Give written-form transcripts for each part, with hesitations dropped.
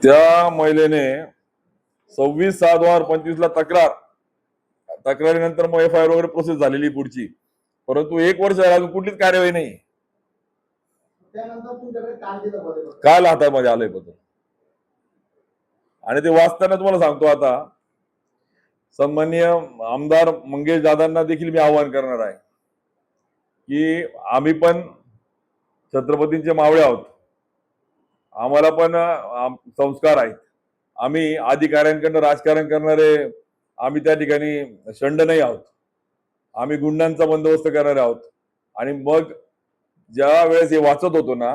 त्या महिलेने 26/6/2025 ला तक्रारीनंतर मग FIR वगैरे प्रोसेस झालेली पुढची, परंतु 1 वर्ष झालं अजून कुठलीच कार्यवाही नाही. काल हातामध्ये आलंय पत्र आणि ते वाचताना तुम्हाला सांगतो, आता सन्माननीय आमदार मंगेश दादांना देखील मी आवाहन करणार आहे की आम्ही पण छत्रपतींचे मावळे आहोत, आम्हाला पण संस्कार आहेत. आम्ही अधिकाऱ्यांकडनं राजकारण करणारे आम्ही त्या ठिकाणी शंड नाही आहोत. आम्ही गुंडांचा बंदोबस्त करणारे आहोत. आणि मग ज्या वेळेस हे वाचत होतो ना,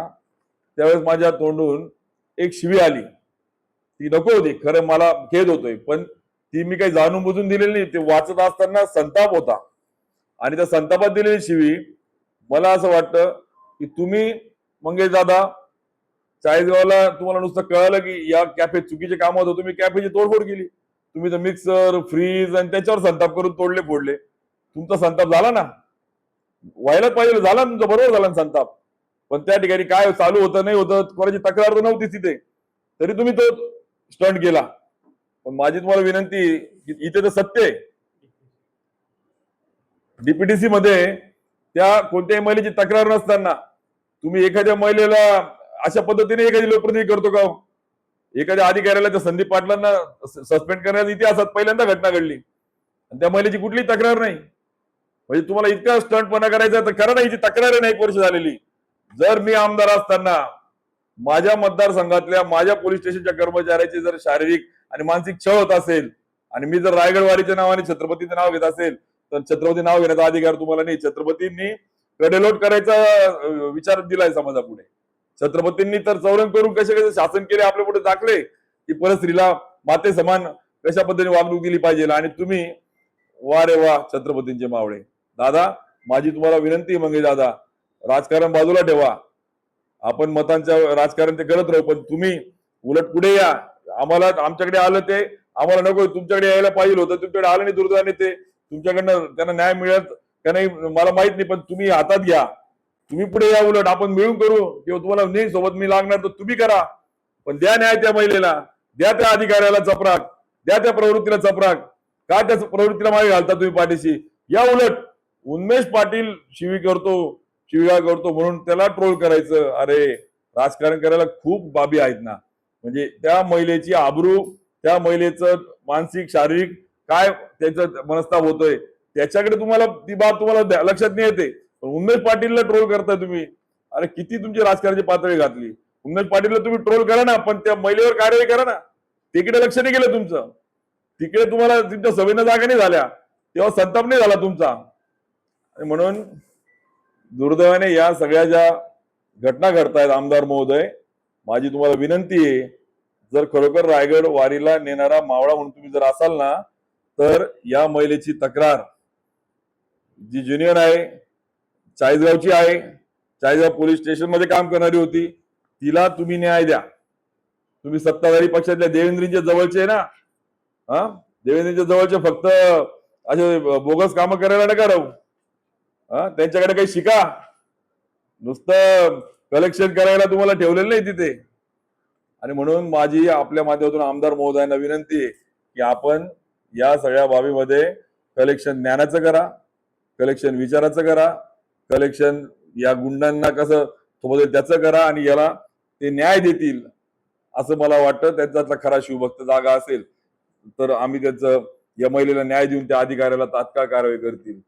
त्यावेळेस माझ्या तोंडून एक शिवी आली. ती नको होती, खरं मला खेद होतोय, पण ती मी काही जाणून बुजून दिलेली नाही. ते वाचत असताना संताप होता आणि त्या संतापात दिलेली शिवी, मला असं वाटतं की तुम्ही मंगेश दादा चाळीसगावला तुम्हाला नुसतं कळलं की या कॅफेत चुकीचे काम होतं, तुम्ही कॅफेची तोडफोड केली. तुम्ही तर मिक्सर फ्रीज आणि त्याच्यावर संताप करून तोडले फोडले. तुमचा संताप झाला ना, व्हायला पाहिजे, झाला तुमचा, बरोबर झाला संताप. पण त्या ठिकाणी काय चालू होतं नाही होतं, कोणाची तक्रार तर नव्हती तिथे, तरी तुम्ही तो स्टंट केला. पण माझी तुम्हाला विनंती की इथे तर सत्य आहे. DPTC मध्ये त्या कोणत्याही महिलेची तक्रार नसताना तुम्ही एखाद्या महिलेला अशा पद्धतीने एखादी लोकप्रतिनिधी करतो का? एखाद्या अधिकाऱ्याला त्या संदीप पाटलांना सस्पेंड करण्याचा इतिहासात पहिल्यांदा घटना घडली आणि त्या महिलेची कुठलीही तक्रार नाही. म्हणजे तुम्हाला इतका स्टंटपणा करायचा तर करा ना. हिची तक्रार नाही 1 वर्ष झालेली. जर मी आमदार असताना माझ्या मतदारसंघातल्या माझ्या पोलीस स्टेशनच्या कर्मचाऱ्याची जर शारीरिक आणि मानसिक छळ होत असेल आणि मी जर रायगडवारीच्या नावाने छत्रपतीचं नाव घेत असेल, तर छत्रपती नाव घेण्याचा अधिकार तुम्हाला नाही. छत्रपतींनी कडेलोट करायचा विचार दिलाय समाजापुढे. छत्रपतींनी तर चौरंग करून कसे कसे शासन केले आपल्या पुढे दाखले की परस्त्रीला माते समान कशा पद्धतीने वागणूक दिली पाहिजे. आणि तुम्ही वा रे वा छत्रपतींचे मावळे. दादा, माझी तुम्हाला विनंती आहे, मंगेश दादा, राजकारण बाजूला ठेवा. आपण मतांचं राजकारण ते करत राहू, पण तुम्ही उलट पुढे या. आम्हाला आमच्याकडे आलं ते आम्हाला नको, तुमच्याकडे यायला पाहिजे होतं, तुमच्याकडे आलं नाही दुर्दैवाने. ते तुमच्याकडनं त्यांना न्याय मिळत का नाही मला माहित नाही, पण तुम्ही हातात घ्या, तुम्ही पुढे या. उलट आपण मिळून करू, किंवा तुम्हाला नाही सोबत मी लागणार तर तुम्ही करा, पण द्या न्याय त्या महिलेला, द्या त्या अधिकाऱ्याला चपराक, द्या त्या प्रवृत्तीला चपराक. का त्या प्रवृत्तीला मागे घालता तुम्ही पाठीशी? या उलट उन्मेष पाटील शिवीगाळ करतो म्हणून त्याला ट्रोल करायचं. अरे, राजकारण करायला खूप बाबी आहेत ना. म्हणजे त्या महिलेची आबरू, त्या महिलेचं मानसिक शारीरिक काय त्याचं मनस्ताप होतोय त्याच्याकडे तुम्हाला ती बाब तुम्हाला लक्षात नाही येते. उन्मेष पाटीलला ट्रोल करताय तुम्ही. अरे, किती तुमची राजकारणाची पातळी घातली. उन्मेष पाटीलला तुम्ही ट्रोल करा ना, पण त्या महिलेवर कार्यवाही करा ना. तिकडे लक्ष नाही गेलं तुमचं. तिकडे तुम्हाला तुमच्या सभेनं जागा नाही झाल्या, तेव्हा संताप नाही झाला तुमचा. म्हणून दुर्दैवाने या सगळ्या ज्या घटना घडतायत, आमदार महोदय, माझी तुम्हाला विनंती आहे, जर खरोखर रायगड वारीला नेणारा मावळा म्हणून तुम्ही जर असाल ना, तर या महिलेची तक्रार जी ज्युनियर आहे, चाळीसगावची आहे, चाळीसगाव पोलीस स्टेशन मध्ये काम करणारी होती, तिला तुम्ही न्याय द्या. तुम्ही सत्ताधारी पक्षातल्या देवेंद्रजींच्या जवळचे आहे ना, देवेंद्रजींच्या जवळचे फक्त असे बोगस कामं करायला नका राहू. त्यांच्याकडे काही शिका. नुसतं कलेक्शन करायला तुम्हाला ठेवलेलं नाही तिथे. आणि म्हणून माझी आपल्या माध्यमातून आमदार महोदयांना विनंती आहे की आपण या सगळ्या बाबीमध्ये कलेक्शन ज्ञानाचं करा, कलेक्शन विचाराचं करा, कलेक्शन या गुंडांना कसं थोपवेल त्याचं करा, आणि याला ते न्याय देतील असं मला वाटतं. त्यांच्यातला खरा शिवभक्त जागा असेल तर आम्ही त्याचं या महिलेला न्याय देऊन त्या अधिकाऱ्याला तात्काळ कारवाई करतील.